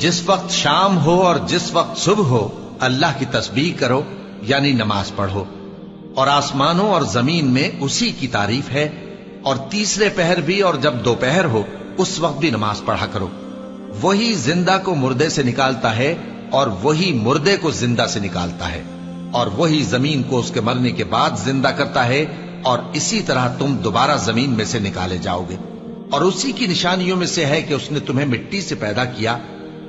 جس وقت شام ہو اور جس وقت صبح ہو اللہ کی تسبیح کرو یعنی نماز پڑھو، اور آسمانوں اور زمین میں اسی کی تعریف ہے، اور تیسرے پہر بھی اور جب دوپہر ہو اس وقت بھی نماز پڑھا کرو۔ وہی زندہ کو مردے سے نکالتا ہے اور وہی مردے کو زندہ سے نکالتا ہے، اور وہی زمین کو اس کے مرنے کے بعد زندہ کرتا ہے، اور اسی طرح تم دوبارہ زمین میں سے نکالے جاؤ گے۔ اور اسی کی نشانیوں میں سے ہے کہ اس نے تمہیں مٹی سے پیدا کیا،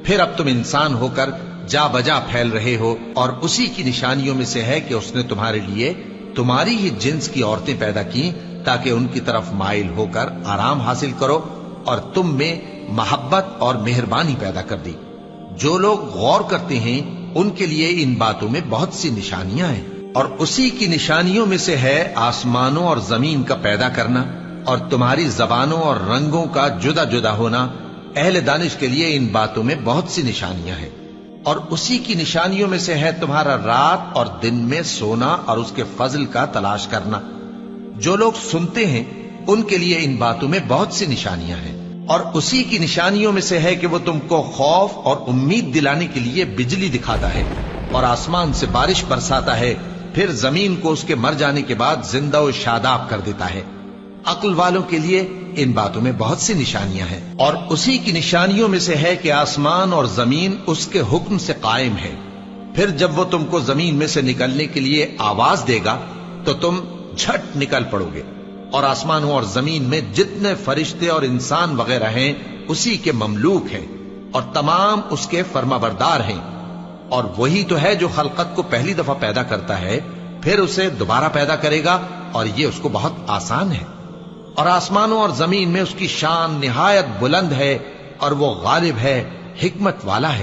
پھر اب تم انسان ہو کر جا بجا پھیل رہے ہو، اور اسی کی نشانیوں میں سے ہے کہ اس نے تمہارے لیے تمہاری ہی جنس کی عورتیں پیدا کی تاکہ ان کی طرف مائل ہو کر آرام حاصل کرو، اور تم میں محبت اور مہربانی پیدا کر دی۔ جو لوگ غور کرتے ہیں ان کے لیے ان باتوں میں بہت سی نشانیاں ہیں۔ اور اسی کی نشانیوں میں سے ہے آسمانوں اور زمین کا پیدا کرنا، اور تمہاری زبانوں اور رنگوں کا جدا جدا ہونا۔ اہل دانش کے لیے ان باتوں میں بہت سی نشانیاں ہیں۔ اور اسی کی نشانیوں میں سے ہے تمہارا رات اور دن میں سونا اور اس کے فضل کا تلاش کرنا۔ جو لوگ سنتے ہیں ان کے لیے ان باتوں میں بہت سی نشانیاں ہیں۔ اور اسی کی نشانیوں میں سے ہے کہ وہ تم کو خوف اور امید دلانے کے لیے بجلی دکھاتا ہے، اور آسمان سے بارش برساتا ہے، پھر زمین کو اس کے مر جانے کے بعد زندہ و شاداب کر دیتا ہے۔ عقل والوں کے لیے ان باتوں میں بہت سی نشانیاں ہیں۔ اور اسی کی نشانیوں میں سے ہے کہ آسمان اور زمین اس کے حکم سے قائم ہے، پھر جب وہ تم کو زمین میں سے نکلنے کے لیے آواز دے گا تو تم جھٹ نکل پڑو گے۔ اور آسمانوں اور زمین میں جتنے فرشتے اور انسان وغیرہ ہیں اسی کے مملوک ہیں، اور تمام اس کے فرما بردار ہیں۔ اور وہی تو ہے جو خلقت کو پہلی دفعہ پیدا کرتا ہے، پھر اسے دوبارہ پیدا کرے گا، اور یہ اس کو بہت آسان ہے۔ اور آسمانوں اور زمین میں اس کی شان نہایت بلند ہے، اور وہ غالب ہے، حکمت والا ہے۔